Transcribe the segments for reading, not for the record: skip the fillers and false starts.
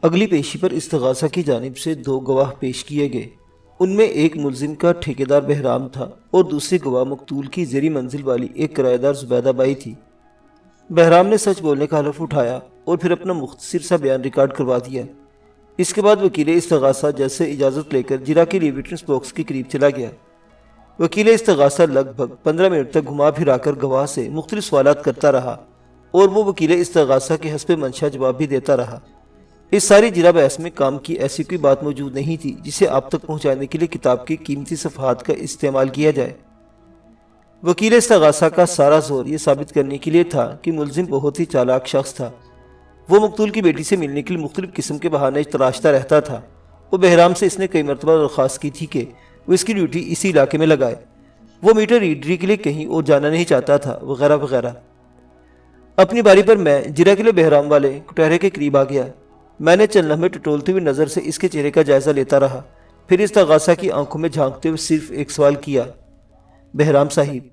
اگلی پیشی پر استغاثہ کی جانب سے 2 گواہ پیش کیے گئے۔ ان میں ایک ملزم کا ٹھیکیدار بہرام تھا اور دوسری گواہ مقتول کی زیری منزل والی ایک کرایہ دار زبیدہ بائی تھی۔ بہرام نے سچ بولنے کا حلف اٹھایا اور پھر اپنا مختصر سا بیان ریکارڈ کروا دیا۔ اس کے بعد وکیل استغاثہ جج سے اجازت لے کر جرا کے لیے وٹنس باکس کے قریب چلا گیا۔ وکیل استغاثہ لگ بھگ 15 منٹ تک گھما پھرا کر گواہ سے مختلف سوالات کرتا رہا اور وہ وکیل استغاثہ کے حسب منشا جواب بھی دیتا رہا۔ اس ساری جرا بحث میں کام کی ایسی کوئی بات موجود نہیں تھی جسے آپ تک پہنچانے کے لیے کتاب کے قیمتی صفحات کا استعمال کیا جائے۔ وکیل استغاثہ کا سارا زور یہ ثابت کرنے کے لیے تھا کہ ملزم بہت ہی چالاک شخص تھا۔ وہ مقتول کی بیٹی سے ملنے کے لیے مختلف قسم کے بہانے تراشتا رہتا تھا۔ وہ بہرام سے اس نے کئی مرتبہ درخواست کی تھی کہ وہ اس کی ڈیوٹی اسی علاقے میں لگائے۔ وہ میٹر ریڈری کے لیے کہیں اور جانا نہیں چاہتا تھا، وغیرہ وغیرہ۔ اپنی باری پر میں جرا کے لیے بہرام والے کٹہرے کے قریب آ گیا۔ میں نے چند لمحے ٹٹولتی ہوئی نظر سے اس کے چہرے کا جائزہ لیتا رہا، پھر استغاثہ کی آنکھوں میں جھانکتے ہوئے صرف ایک سوال کیا، بہرام صاحب،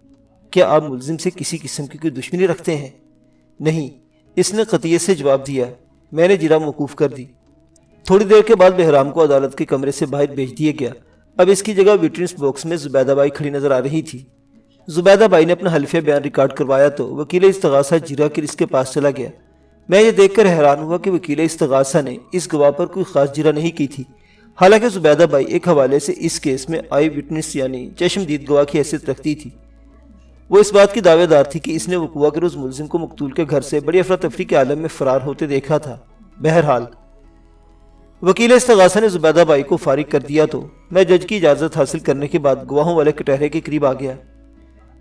کیا آپ ملزم سے کسی قسم کی کوئی دشمنی رکھتے ہیں؟ نہیں، اس نے قطعیت سے جواب دیا۔ میں نے جرا موقوف کر دی۔ تھوڑی دیر کے بعد بہرام کو عدالت کے کمرے سے باہر بھیج دیا گیا۔ اب اس کی جگہ وٹنس باکس میں زبیدہ بائی کھڑی نظر آ رہی تھی۔ زبیدہ بائی نے اپنا حلفیہ بیان ریکارڈ کروایا تو وکیل استغاثہ جرا کے اس کے پاس چلا گیا۔ میں یہ دیکھ کر حیران ہوا کہ وکیل استغاثہ نے اس گواہ پر کوئی خاص جرا نہیں کی تھی، حالانکہ زبیدہ بائی ایک حوالے سے اس کیس میں آئی وٹنس یعنی چشمدید گواہ کی حیثیت رکھتی تھی۔ وہ اس بات کی دعوے دار تھی کہ اس نے وقوع کے روز ملزم کو مقتول کے گھر سے بڑی افراتفری کے عالم میں فرار ہوتے دیکھا تھا۔ بہرحال وکیل استغاثہ نے زبیدہ بائی کو فارغ کر دیا تو میں جج کی اجازت حاصل کرنے کے بعد گواہوں والے کٹہرے کے قریب آ گیا۔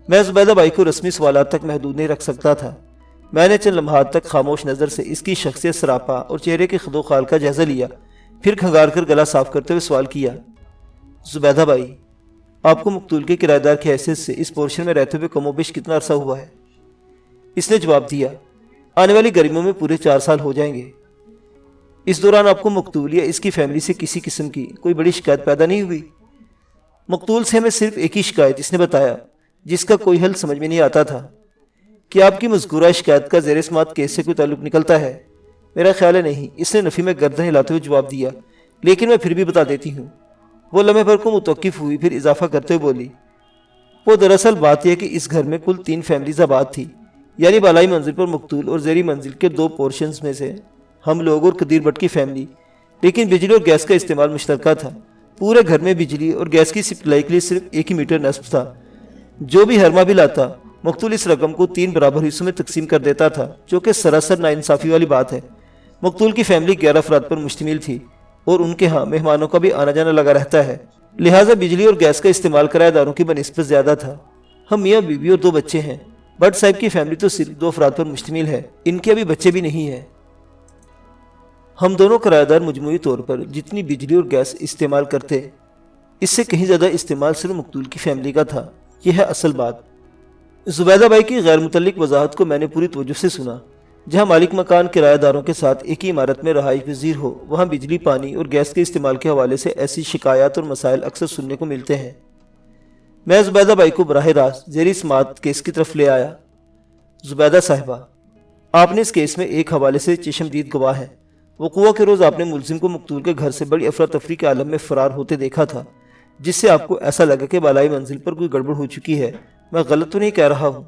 میں زبیدہ بائی کو رسمی سوالات تک محدود نہیں رکھ سکتا تھا۔ میں نے چند لمحات تک خاموش نظر سے اس کی شخصیت سراپا اور چہرے کے خد و خال کا جائزہ لیا، پھر کھنگار کر گلا صاف کرتے ہوئے سوال کیا، زبیدہ بائی، آپ کو مقتول کے کرایہ دار کی حیثیت سے اس پورشن میں رہتے ہوئے کم و بیش کتنا عرصہ ہوا ہے؟ اس نے جواب دیا، آنے والی گرمیوں میں پورے 4 سال ہو جائیں گے۔ اس دوران آپ کو مقتول یا اس کی فیملی سے کسی قسم کی کوئی بڑی شکایت پیدا نہیں ہوئی؟ مقتول سے ہمیں صرف ایک ہی شکایت اس نے بتایا، جس کا کوئی حل سمجھ میں نہیں آتا تھا۔ کیا آپ کی مذکورہ شکایت کا زیر سماعت کیس سے کوئی تعلق نکلتا ہے؟ میرا خیال ہے نہیں، اس نے نفی میں گردن ہلاتے ہوئے جواب دیا، لیکن میں پھر بھی بتا دیتی ہوں۔ وہ لمحے بھر کو متوقف ہوئی، پھر اضافہ کرتے ہوئے بولی، وہ دراصل بات یہ کہ اس گھر میں کل 3 فیملیز آباد تھی، یعنی بالائی منزل پر مقتول اور زیری منزل کے 2 پورشنز میں سے ہم لوگ اور قدیر بٹ کی فیملی، لیکن بجلی اور گیس کا استعمال مشترکہ تھا۔ پورے گھر میں بجلی اور گیس کی سپلائی کے لیے صرف 1 ہی میٹر نصب تھا۔ جو بھی ہر ماہ بل آتا، مقتول اس رقم کو 3 برابر حصوں میں تقسیم کر دیتا تھا، جو کہ سراسر ناانصافی والی بات ہے۔ مقتول کی فیملی 11 افراد پر مشتمل تھی اور ان کے ہاں مہمانوں کا بھی آنا جانا لگا رہتا ہے، لہٰذا بجلی اور گیس کا استعمال کرایہ داروں کی بنسبت زیادہ تھا۔ ہم میاں بیوی اور 2 بچے ہیں۔ بٹ صاحب کی فیملی تو صرف 2 افراد پر مشتمل ہے، ان کے ابھی بچے بھی نہیں ہیں۔ ہم دونوں کرایہ دار مجموعی طور پر جتنی بجلی اور گیس استعمال کرتے، اس سے کہیں زیادہ استعمال صرف مقتول کی فیملی کا تھا۔ یہ ہے اصل بات۔ زبیدہ بائی کی غیر متعلق وضاحت کو میں نے پوری توجہ سے سنا۔ جہاں مالک مکان کرایہ داروں کے ساتھ ایک ہی عمارت میں رہائش پذیر ہو، وہاں بجلی، پانی اور گیس کے استعمال کے حوالے سے ایسی شکایات اور مسائل اکثر سننے کو ملتے ہیں۔ میں زبیدہ بائی کو براہ راست زیر سماعت کیس کی طرف لے آیا۔ زبیدہ صاحبہ، آپ نے اس کیس میں ایک حوالے سے چشمدید گواہ ہیں۔ وقوع کے روز آپ نے ملزم کو مقتول کے گھر سے بڑی افراتفری کے عالم میں فرار ہوتے دیکھا تھا، جس سے آپ کو ایسا لگا کہ بالائی منزل پر کوئی گڑبڑ ہو چکی ہے۔ میں غلط تو نہیں کہہ رہا ہوں؟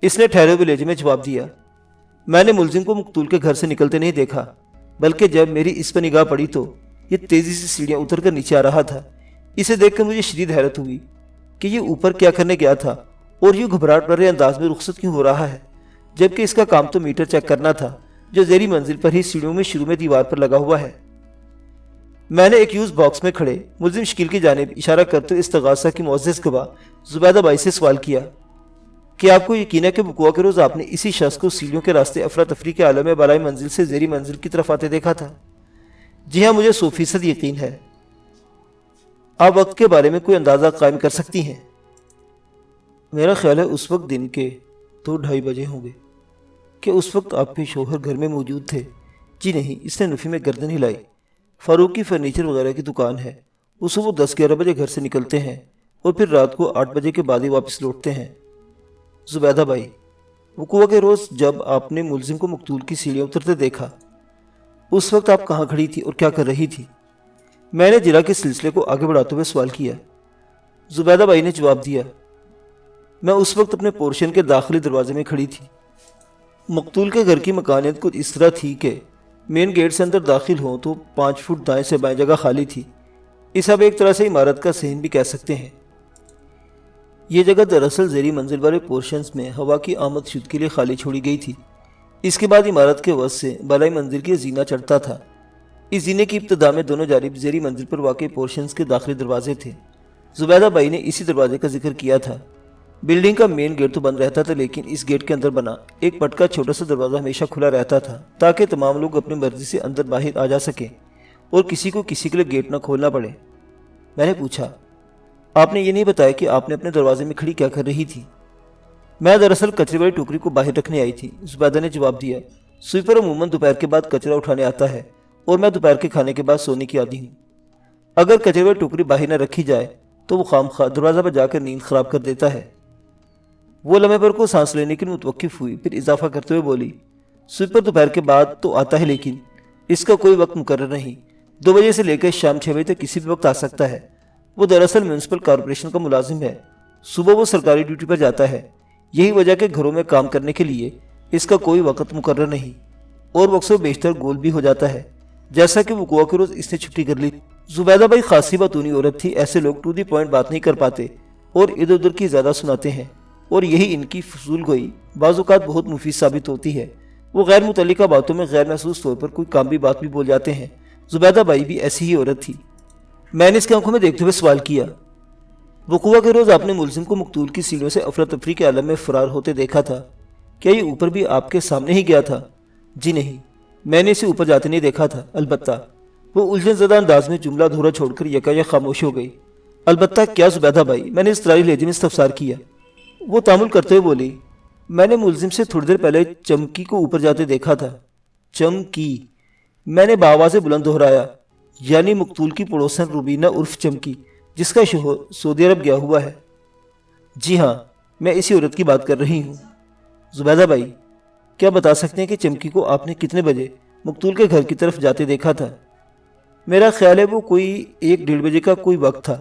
اس نے ٹھہرے ہوئے لہجے میں جواب دیا، میں نے ملزم کو مقتول کے گھر سے نکلتے نہیں دیکھا، بلکہ جب میری اس پر نگاہ پڑی تو یہ تیزی سے سیڑھیاں اتر کر نیچے آ رہا تھا۔ اسے دیکھ کر مجھے شدید حیرت ہوئی کہ یہ اوپر کیا کرنے گیا تھا اور یوں گھبراہٹ بھرے انداز میں رخصت کیوں ہو رہا ہے، جبکہ اس کا کام تو میٹر چیک کرنا تھا، جو زیری منزل پر ہی سیڑھیوں میں شروع میں دیوار پر لگا ہوا ہے۔ میں نے ایک یوز باکس میں کھڑے ملزم شکیل کی جانب اشارہ کرتے استغاثہ کی معزز گواہ زبیدہ بائی سے سوال کیا، کہ آپ کو یقین ہے کہ وقوع کے روز آپ نے اسی شخص کو سیڑھیوں کے راستے افراتفری کے عالم میں بالائی منزل سے زیری منزل کی طرف آتے دیکھا تھا؟ جی ہاں، مجھے 100% یقین ہے۔ آپ وقت کے بارے میں کوئی اندازہ قائم کر سکتی ہیں؟ میرا خیال ہے اس وقت دن کے 2-2:30 بجے ہوں گے۔ کہ اس وقت آپ کے شوہر گھر میں موجود تھے؟ جی نہیں، اس نے نفی میں گردن ہلائی۔ فاروق کی فرنیچر وغیرہ کی دکان ہے، اسے وہ 10-11 بجے گھر سے نکلتے ہیں اور پھر رات کو 8 بجے کے بعد ہی واپس لوٹتے ہیں۔ زبیدہ بائی، وقوع کے روز جب آپ نے ملزم کو مقتول کی سیڑھیاں اترتے دیکھا، اس وقت آپ کہاں کھڑی تھی اور کیا کر رہی تھی؟ میں نے جرا کے سلسلے کو آگے بڑھاتے ہوئے سوال کیا۔ زبیدہ بائی نے جواب دیا، میں اس وقت اپنے پورشن کے داخلی دروازے میں کھڑی تھی۔ مقتول کے گھر کی مکانیت کچھ اس طرح تھی کہ مین گیٹ سے اندر داخل ہوں تو 5 فٹ دائیں سے بائیں جگہ خالی تھی۔ اسے آپ ایک طرح سے عمارت کا صحن بھی کہہ سکتے ہیں۔ یہ جگہ دراصل زیریں منزل والے پورشنز میں ہوا کی آمد شد کے لیے خالی چھوڑی گئی تھی۔ اس کے بعد عمارت کے وسط سے بالائی منزل کی زینہ چڑھتا تھا۔ اس زینے کی ابتدا میں دونوں جانب زیریں منزل پر واقع پورشنز کے داخلی دروازے تھے۔ زبیدہ بائی نے اسی دروازے کا ذکر کیا تھا۔ بلڈنگ کا مین گیٹ تو بند رہتا تھا، لیکن اس گیٹ کے اندر بنا ایک پٹکا چھوٹا سا دروازہ ہمیشہ کھلا رہتا تھا تاکہ تمام لوگ اپنی مرضی سے اندر باہر آ جا سکیں اور کسی کو کسی کے لیے گیٹ نہ کھولنا پڑے۔ میں نے پوچھا، آپ نے یہ نہیں بتایا کہ آپ نے اپنے دروازے میں کھڑی کیا کر رہی تھی؟ میں دراصل کچرے والی ٹوکری کو باہر رکھنے آئی تھی، زبیدہ نے جواب دیا۔ سویپر عموماً دوپہر کے بعد کچرا اٹھانے آتا ہے اور میں دوپہر کے کھانے کے بعد سونے کی عادی ہوں۔ اگر کچرے والی ٹوکری باہر نہ رکھی جائے تو وہ خام خواہ دروازہ پر جا کر نیند خراب کر دیتا ہے۔ وہ لمحے پر کو سانس لینے کے لیے متوقف ہوئی، پھر اضافہ کرتے ہوئے بولی، سویپر دوپہر کے بعد تو آتا ہے، لیکن اس کا کوئی وقت مقرر نہیں۔ 2 بجے سے لے کر شام 6 بجے تک کسی بھی وقت آ سکتا ہے۔ وہ دراصل میونسپل کارپوریشن کا ملازم ہے۔ صبح وہ سرکاری ڈیوٹی پر جاتا ہے، یہی وجہ کہ گھروں میں کام کرنے کے لیے اس کا کوئی وقت مقرر نہیں، اور وہ اکثر بیشتر گول بھی ہو جاتا ہے، جیسا کہ وقوع کے روز اس نے چھٹی کر لی۔ زبیدہ بائی خاصی باتونی عورت تھی۔ ایسے لوگ ٹو دی پوائنٹ بات نہیں کر پاتے اور ادھر ادھر کی زیادہ سناتے ہیں، اور یہی ان کی فضول گوئی بعض اوقات بہت مفید ثابت ہوتی ہے۔ وہ غیر متعلقہ باتوں میں غیر محسوس طور پر کوئی کام بھی بات بھی بول جاتے ہیں۔ زبیدہ بائی بھی ایسی ہی عورت تھی۔ میں نے اس کی آنکھوں میں دیکھتے ہوئے سوال کیا، وقوع کے روز آپ نے ملزم کو مقتول کی سیڑھیوں سے افراتفری کے عالم میں فرار ہوتے دیکھا تھا، کیا یہ اوپر بھی آپ کے سامنے ہی گیا تھا؟ جی نہیں، میں نے اسے اوپر جاتے نہیں دیکھا تھا، البتہ وہ الجھن زدہ انداز میں جملہ دھورا چھوڑ کر یکایک خاموش ہو گئی۔ البتہ کیا زبیدہ بائی؟ میں نے اضطراری لہجے میں استفسار کیا۔ وہ تامل کرتے ہوئے بولی، میں نے ملزم سے تھوڑی دیر پہلے چمکی کو اوپر جاتے دیکھا تھا۔ چمکی؟ میں نے بآواز بلند دہرایا، یعنی مقتول کی پڑوسن روبینہ عرف چمکی، جس کا شوہر سعودی عرب گیا ہوا ہے۔ جی ہاں، میں اسی عورت کی بات کر رہی ہوں۔ زبیدہ بائی، کیا بتا سکتے ہیں کہ چمکی کو آپ نے کتنے بجے مقتول کے گھر کی طرف جاتے دیکھا تھا؟ میرا خیال ہے وہ کوئی 1-1:30 بجے کا کوئی وقت تھا۔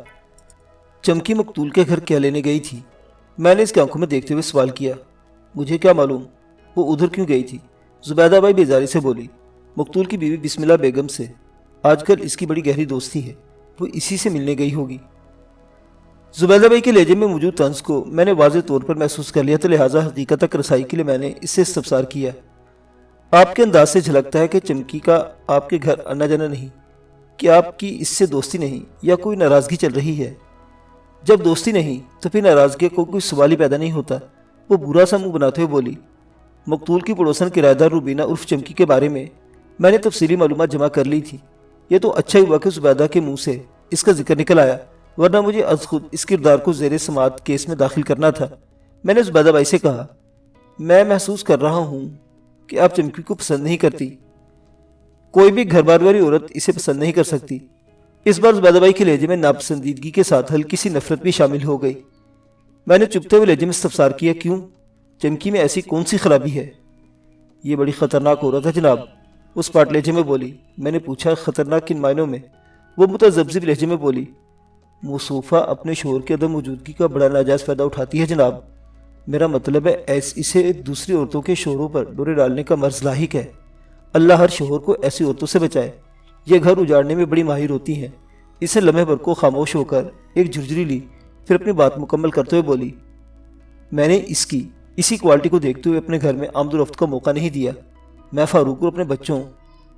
چمکی مقتول کے گھر کیا لینے گئی تھی؟ میں نے اس کی آنکھوں میں دیکھتے ہوئے سوال کیا۔ مجھے کیا معلوم وہ ادھر کیوں گئی تھی؟ زبیدہ بائی بیزاری سے بولی، مقتول کی بیوی بسم اللہ بیگم سے آج کل اس کی بڑی گہری دوستی ہے، وہ اسی سے ملنے گئی ہوگی۔ زبیدہ بائی کے لہجے میں موجود طنز کو میں نے واضح طور پر محسوس کر لیا تھا، لہٰذا حقیقت تک رسائی کے لیے میں نے اس سے استفسار کیا۔ آپ کے انداز سے جھلکتا ہے کہ چمکی کا آپ کے گھر آنا جانا نہیں، کہ آپ کی اس سے دوستی نہیں یا کوئی ناراضگی چل رہی ہے؟ جب دوستی نہیں تو پھر ناراضگی کو کوئی سوال ہی پیدا نہیں ہوتا۔ وہ برا سا منہ بناتے ہوئے بولی، مقتول کی پڑوسن کرایہ دار روبینہ عرف چمکی کے بارے میں نے تفصیلی معلومات جمع کر لی تھی۔ یہ تو اچھا ہی ہوا کہ زبیدہ کے منہ سے اس کا ذکر نکل آیا، ورنہ مجھے از خود اس کردار کو زیر سماعت کیس میں داخل کرنا تھا۔ میں نے زبیدہ بائی سے کہا، میں محسوس کر رہا ہوں کہ آپ چمکی کو پسند نہیں کرتی۔ کوئی بھی گھر بار والی عورت اسے پسند نہیں کر سکتی۔ اس بار زبیدہ بائی کے لہجے میں ناپسندیدگی کے ساتھ ہلکی سی نفرت بھی شامل ہو گئی۔ میں نے چپتے ہوئے لہجے میں استفسار کیا، کیوں؟ چمکی میں ایسی کون سی خرابی ہے؟ یہ بڑی خطرناک عورت ہے جناب، اس پاٹ لہجے میں بولی۔ میں نے پوچھا، خطرناک کن معنوں میں؟ وہ متذبذب لہجے میں بولی، موصوفہ اپنے شوہر کے عدم موجودگی کا بڑا ناجائز فائدہ اٹھاتی ہے جناب۔ میرا مطلب ہے اسے دوسری عورتوں کے شوہروں پر ڈورے ڈالنے کا مرض لاحق ہے۔ اللہ ہر شوہر کو ایسی عورتوں سے بچائے، یہ گھر اجاڑنے میں بڑی ماہر ہوتی ہیں۔ اسے لمحے بھر کو خاموش ہو کر ایک جھرجھری لی، پھر اپنی بات مکمل کرتے ہوئے بولی، میں نے اسی کوالٹی کو دیکھتے ہوئے اپنے گھر میں آمد و رفت کا موقع نہیں دیا۔ میں فاروق اور اپنے بچوں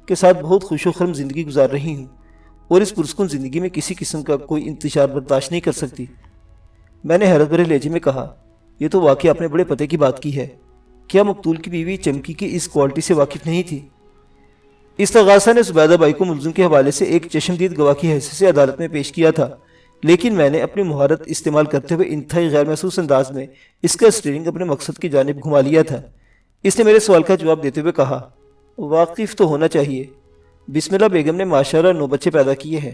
کے ساتھ بہت خوش و خرم زندگی گزار رہی ہوں، اور اس پرسکون زندگی میں کسی قسم کا کوئی انتشار برداشت نہیں کر سکتی۔ میں نے حیرت بھرے لہجے میں کہا، یہ تو واقعی آپ نے بڑے پتے کی بات کی ہے۔ کیا مقتول کی بیوی چمکی کی اس کوالٹی سے واقف نہیں تھی؟ استغاثہ نے زبیدہ بائی کو ملزم کے حوالے سے ایک چشمدید گواہ کی حیثیت سے عدالت میں پیش کیا تھا، لیکن میں نے اپنی مہارت استعمال کرتے ہوئے انتہائی غیر محسوس انداز میں اس کا اسٹیئرنگ اپنے مقصد کی جانب گھما لیا تھا۔ اس نے میرے سوال کا جواب دیتے ہوئے کہا، واقف تو ہونا چاہیے۔ بسم اللہ بیگم نے ماشاءاللہ 9 بچے پیدا کیے ہیں۔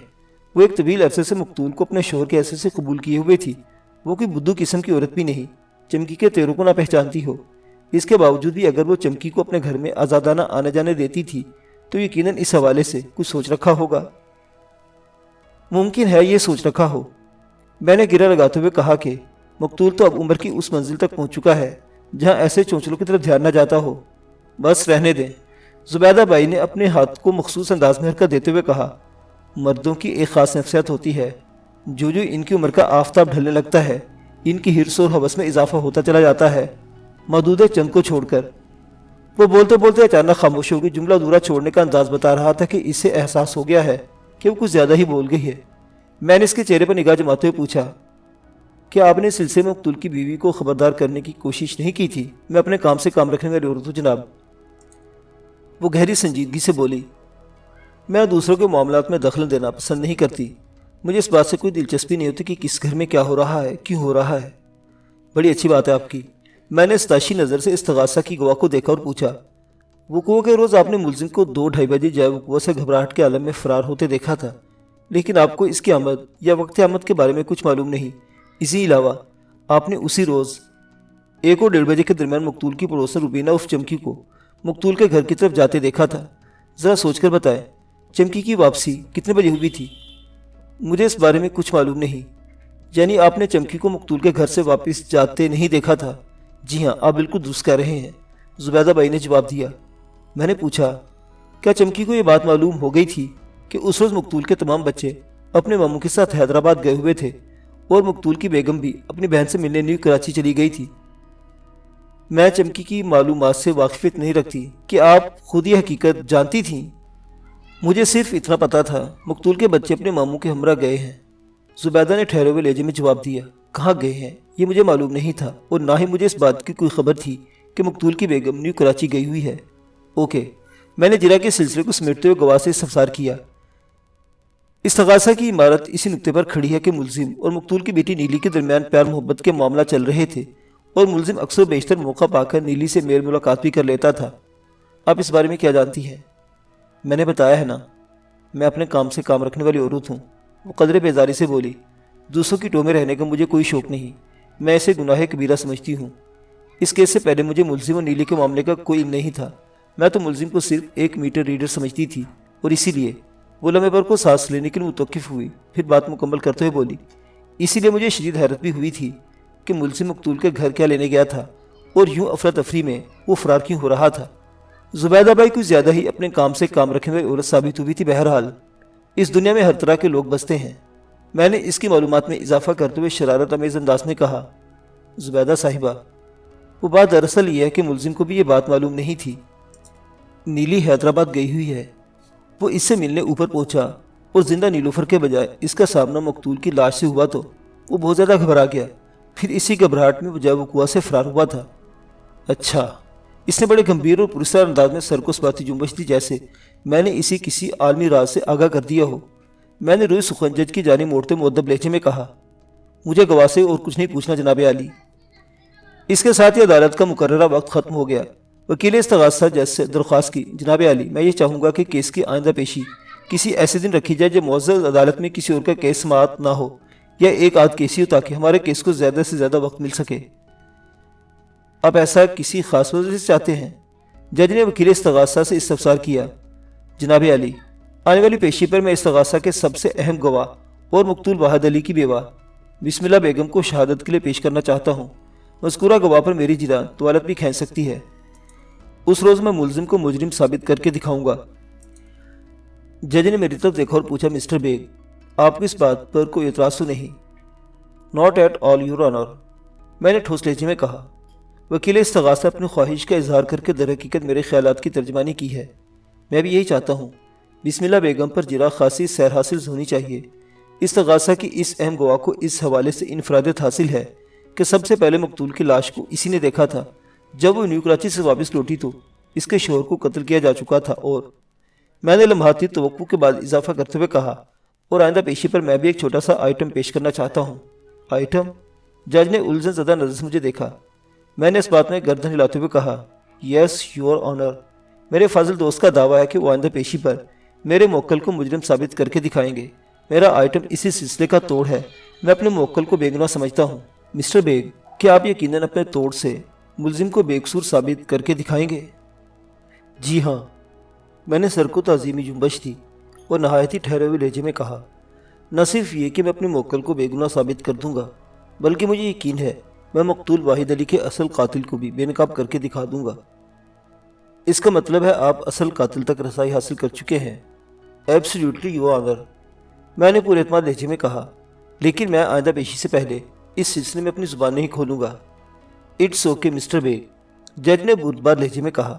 وہ ایک طویل عرصے سے مقتول کو اپنے شوہر کے حیثیت سے قبول کیے ہوئے تھی۔ وہ کوئی بدھو قسم کی عورت بھی نہیں، چمکی کے تیروں کو نہ پہچانتی ہو۔ اس کے باوجود بھی اگر وہ چمکی کو اپنے گھر میں آزادانہ آنے جانے دیتی تھی تو یقیناً اس حوالے سے کچھ سوچ رکھا ہوگا۔ ممکن ہے یہ سوچ رکھا ہو، میں نے گرہ لگاتے ہوئے کہا کہ مقتول تو اب عمر کی اس منزل تک پہنچ چکا ہے جہاں ایسے چونچلوں کی طرف دھیان نہ جاتا ہو۔ بس رہنے دیں، زبیدہ بائی نے اپنے ہاتھ کو مخصوص انداز میں حرکت دیتے ہوئے کہا۔ مردوں کی ایک خاص نفسیات ہوتی ہے، جو ان کی عمر کا آفتاب ڈھلنے لگتا ہے ان کی حرص اور ہوس میں اضافہ ہوتا چلا جاتا ہے۔ محدود چند کو چھوڑ کر وہ بولتے بولتے اچانک خاموش ہو گئی۔ جملہ ادھورا چھوڑنے کا انداز بتا رہا تھا کہ اسے احساس ہو گیا ہے کہ وہ کچھ زیادہ ہی بول گئی ہے۔ میں نے اس کے چہرے پر نگاہ جماتے ہوئے پوچھا، کیا آپ نے اس سلسلے میں مقتول کی بیوی کو خبردار کرنے کی کوشش نہیں کی تھی؟ میں اپنے کام سے کام رکھنے والی عورت ہوں جناب، وہ گہری سنجیدگی سے بولی۔ میں دوسروں کے معاملات میں دخل دینا پسند نہیں کرتی۔ مجھے اس بات سے کوئی دلچسپی نہیں ہوتی کہ کس گھر میں کیا ہو رہا ہے، کیوں ہو رہا ہے۔ بڑی اچھی بات ہے آپ کی۔ میں نے استاشی نظر سے استغاثہ کی گواہ کو دیکھا اور پوچھا، وقوع کے روز آپ نے ملزم کو 2-2:30 بجے جائے وقوع سے گھبراہٹ کے عالم میں فرار ہوتے دیکھا تھا، لیکن آپ کو اس کی آمد یا وقت آمد کے بارے میں کچھ معلوم نہیں۔ اسی علاوہ آپ نے اسی روز 1 اور 1:30 بجے کے درمیان مقتول کی پڑوسن روبینہ عرف چمکی کو مقتول کے گھر کی طرف جاتے دیکھا تھا۔ ذرا سوچ کر بتائیں، چمکی کی واپسی کتنے بجے ہوئی تھی؟ مجھے اس بارے میں کچھ معلوم نہیں۔ یعنی آپ نے چمکی کو مقتول کے گھر سے واپس جاتے نہیں دیکھا تھا؟ جی ہاں، آپ بالکل درست کہہ رہے ہیں، زبیدہ بائی نے جواب دیا۔ میں نے پوچھا، کیا چمکی کو یہ بات معلوم ہو گئی تھی کہ اس روز مقتول کے تمام بچے اپنے ماموں کے ساتھ حیدرآباد گئے ہوئے تھے اور مقتول کی بیگم بھی اپنی بہن سے ملنے نیو کراچی چلی گئی تھی؟ میں چمکی کی معلومات سے واقفیت نہیں رکھتی کہ آپ خود یہ حقیقت جانتی تھیں۔ مجھے صرف اتنا پتا تھا مقتول کے بچے اپنے ماموں کے ہمراہ گئے ہیں۔ زبیدہ نے ٹھہرے ہوئے لہجے میں جواب دیا۔ کہاں گئے ہیں یہ مجھے معلوم نہیں تھا، اور نہ ہی مجھے اس بات کی کوئی خبر تھی کہ مقتول کی بیگم نیو کراچی گئی ہوئی ہے۔ اوکے، میں نے جرا کے سلسلے کو سمیٹتے ہوئے گواہ سے استفسار کیا۔ استغاثہ کی عمارت اسی نقطے پر کھڑی ہے کہ ملزم اور مقتول کی بیٹی نیلی کے درمیان پیار محبت کے معاملہ چل رہے تھے، اور ملزم اکثر بیشتر موقع پا کر نیلی سے میل ملاقات بھی کر لیتا تھا۔ آپ اس بارے میں کیا جانتی ہیں؟ میں نے بتایا ہے نا، میں اپنے کام سے کام رکھنے والی عورت ہوں، وہ قدرے بیزاری سے بولی۔ دوسروں کی ٹو میں رہنے کا مجھے کوئی شوق نہیں، میں اسے گناہ کبیرہ سمجھتی ہوں۔ اس کیس سے پہلے مجھے ملزم اور نیلی کے معاملے کا کوئی علم نہیں تھا۔ میں تو ملزم کو صرف ایک میٹر ریڈر سمجھتی تھی، اور اسی لیے وہ لمحے بھر کو سانس لینے کے لیے متوقف ہوئی، پھر بات مکمل کرتے ہوئے بولی، اسی لیے مجھے شدید حیرت بھی ہوئی تھی کہ ملزم مقتول کے گھر کیا لینے گیا تھا، اور یوں افراتفری میں وہ فرار کیوں ہو رہا تھا۔ زبیدہ بائی کچھ زیادہ ہی اپنے کام سے کام رکھنے والی عورت ثابت ہوئی تھی۔ بہرحال اس دنیا میں ہر طرح کے لوگ بستے ہیں، میں نے اس کی معلومات میں اضافہ کرتے ہوئے شرارت امیز انداز میں کہا۔ زبیدہ صاحبہ، وہ بات دراصل یہ ہے کہ ملزم کو بھی یہ بات معلوم نہیں تھی۔ نیلی حیدرآباد گئی ہوئی ہے، وہ اس سے ملنے اوپر پہنچا، اور زندہ نیلوفر کے بجائے اس کا سامنا مقتول کی لاش سے ہوا تو وہ بہت زیادہ گھبرا گیا، پھر اسی گھبراہٹ میں بجائے وقوع سے فرار ہوا تھا۔ اچھا، اس نے بڑے گمبھیر اور پرسرار انداز میں سر کو اس باتی جنبش دی جیسے میں نے اسے کسی عالمی راز سے آگاہ کر دیا ہو۔ میں نے روئی سخن جج کی جانب موڑتے مؤدب لہجے میں کہا، مجھے گواہ سے اور کچھ نہیں پوچھنا جناب عالی۔ اس کے ساتھ ہی عدالت کا مقررہ وقت ختم ہو گیا۔ وکیل استغاثہ جج سے درخواست کی، جناب عالی، میں یہ چاہوں گا کہ کیس کی آئندہ پیشی کسی ایسے دن رکھی جائے جب معزز عدالت میں کسی اور کا کیس سماعت نہ ہو، یا ایک آدھ کیسی ہو، تاکہ ہمارے کیس کو زیادہ سے زیادہ وقت مل سکے۔ آپ ایسا کسی خاص وجہ سے چاہتے ہیں؟ جج نے وکیل استغاثہ سے استفسار کیا۔ جناب عالی، آنے والی پیشی پر میں استغاثہ کے سب سے اہم گواہ اور مقتول واحد علی کی بیوہ بسم اللہ بیگم کو شہادت کے لیے پیش کرنا چاہتا ہوں۔ مذکورہ گواہ پر میری جرح طوالت بھی کھینچ سکتی ہے۔ اس روز میں ملزم کو مجرم ثابت کر کے دکھاؤں گا۔ جج نے میری طرف دیکھا اور پوچھا، مسٹر بیگ، آپ کو اس بات پر کوئی اعتراض تو نہیں؟ Not at all your honour, میں نے ٹھوس لہجے میں کہا۔ وکیل استغاثہ اپنی خواہش کا اظہار کر کے در حقیقت میرے خیالات کی ترجمانی کی ہے۔ میں بھی یہی چاہتا ہوں۔ بسم اللہ بیگم پر جرح خاصی سیر حاصل ہونی چاہیے۔ استغاثہ کی اس اہم گواہ کو اس حوالے سے انفرادیت حاصل ہے کہ سب سے پہلے مقتول کی لاش کو اسی نے دیکھا تھا۔ جب وہ نیو کراچی سے واپس لوٹی تو اس کے شوہر کو قتل کیا جا چکا تھا، اور میں نے لمحاتی توقع کے بعد اضافہ کرتے ہوئے کہا، اور آئندہ پیشی پر میں بھی ایک چھوٹا سا آئٹم پیش کرنا چاہتا ہوں۔ آئٹم؟ جج نے الجھن زدہ نظر سے مجھے دیکھا۔ میں نے اس بات میں گردن ہلاتے ہوئے کہا، یس یور آنر، میرے فاضل دوست کا دعویٰ ہے کہ وہ آئندہ پیشی پر میرے موکل کو مجرم ثابت کر کے دکھائیں گے۔ میرا آئٹم اسی سلسلے کا توڑ ہے۔ میں اپنے موکل کو بے گناہ سمجھتا ہوں۔ مسٹر بیگ، کیا آپ یقیناً اپنے توڑ سے ملزم کو بے قصور ثابت کر کے دکھائیں گے؟ جی ہاں۔ میں نے سر کو تعظیمی جنبش دی اور نہایت ہی ٹھہرے ہوئے لہجے میں کہا، نہ صرف یہ کہ میں اپنے موکل کو بے گناہ ثابت کر دوں گا، بلکہ مجھے یقین ہے میں مقتول واحد علی کے اصل قاتل کو بھی بے نقاب کر کے دکھا دوں گا۔ اس کا مطلب ہے آپ اصل قاتل تک رسائی حاصل کر چکے ہیں؟ ایبسلیوٹلی یور آنر، میں نے پورے اعتماد لہجے میں کہا، لیکن میں آئندہ پیشی سے پہلے اس سلسلے میں اپنی زبان نہیں کھولوں گا۔ اٹس اوکے مسٹر بے، جج نے بردبار لہجے میں کہا۔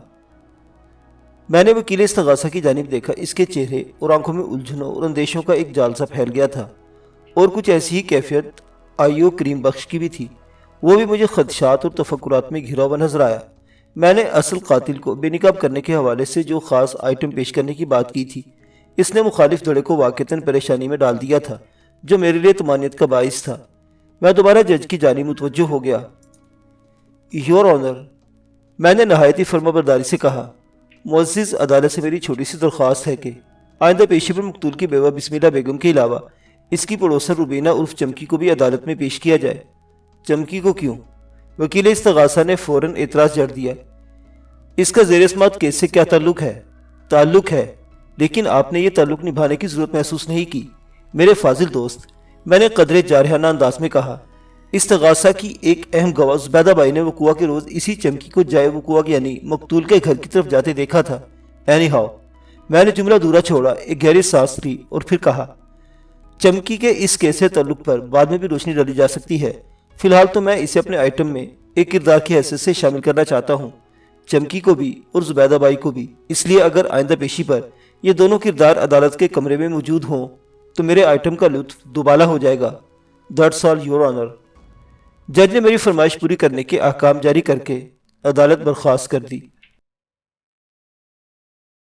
میں نے وکیل استغاثہ کی جانب دیکھا۔ اس کے چہرے اور آنکھوں میں الجھنوں اور اندیشوں کا ایک جال سا پھیل گیا تھا، اور کچھ ایسی ہی کیفیت آئیو کریم بخش کی بھی تھی۔ وہ بھی مجھے خدشات اور تفکرات میں گھرا ہوا نظر آیا۔ میں نے اصل قاتل کو بے نقاب کرنے کے حوالے سے جو خاص آئٹم پیش کرنے کی بات کی تھی، اس نے مخالف دھڑے کو واقعتاً پریشانی میں ڈال دیا تھا، جو میرے لیے طمانینت کا باعث تھا۔ میں دوبارہ جج کی جانب متوجہ ہو گیا۔ یور آنر، میں نے نہایت ہی فرما برداری سے کہا، معزز عدالت سے میری چھوٹی سی درخواست ہے کہ آئندہ پیشی پر مقتول کی بیوہ بسم اللہ بیگم کے علاوہ اس کی پڑوسن روبینہ عرف چمکی کو بھی عدالت میں پیش کیا جائے۔ چمکی کو کیوں؟ وکیل استغاثہ نے فوراً اعتراض جڑ دیا۔ اس کا زیر سماعت کیس سے کیا تعلق ہے؟ تعلق ہے، لیکن آپ نے یہ تعلق نبھانے کی ضرورت محسوس نہیں کی میرے فاضل دوست، میں نے قدرے جارحانہ انداز میں کہا۔ استغاثہ کی ایک اہم گواہ زبیدہ بائی نے وقوع کے روز اسی چمکی کو جائے وقوع یعنی مقتول کے گھر کی طرف جاتے دیکھا تھا۔ اینی ہاؤ، میں نے جملہ دورہ چھوڑا، ایک گہری سانس لی اور پھر کہا، چمکی کے اس کیس سے تعلق پر بعد میں بھی روشنی ڈالی جا سکتی ہے، فی الحال تو میں اسے اپنے آئٹم میں ایک کردار کی حیثیت سے شامل کرنا چاہتا ہوں، چمکی کو بھی اور زبیدہ بائی کو بھی۔ اس لیے اگر آئندہ پیشی پر یہ دونوں کردار عدالت کے کمرے میں موجود ہوں تو میرے آئٹم کا لطف دوبالا ہو جائے گا۔ That's all your honour. جج نے میری فرمائش پوری کرنے کے احکام جاری کر کے عدالت برخاست کر دی۔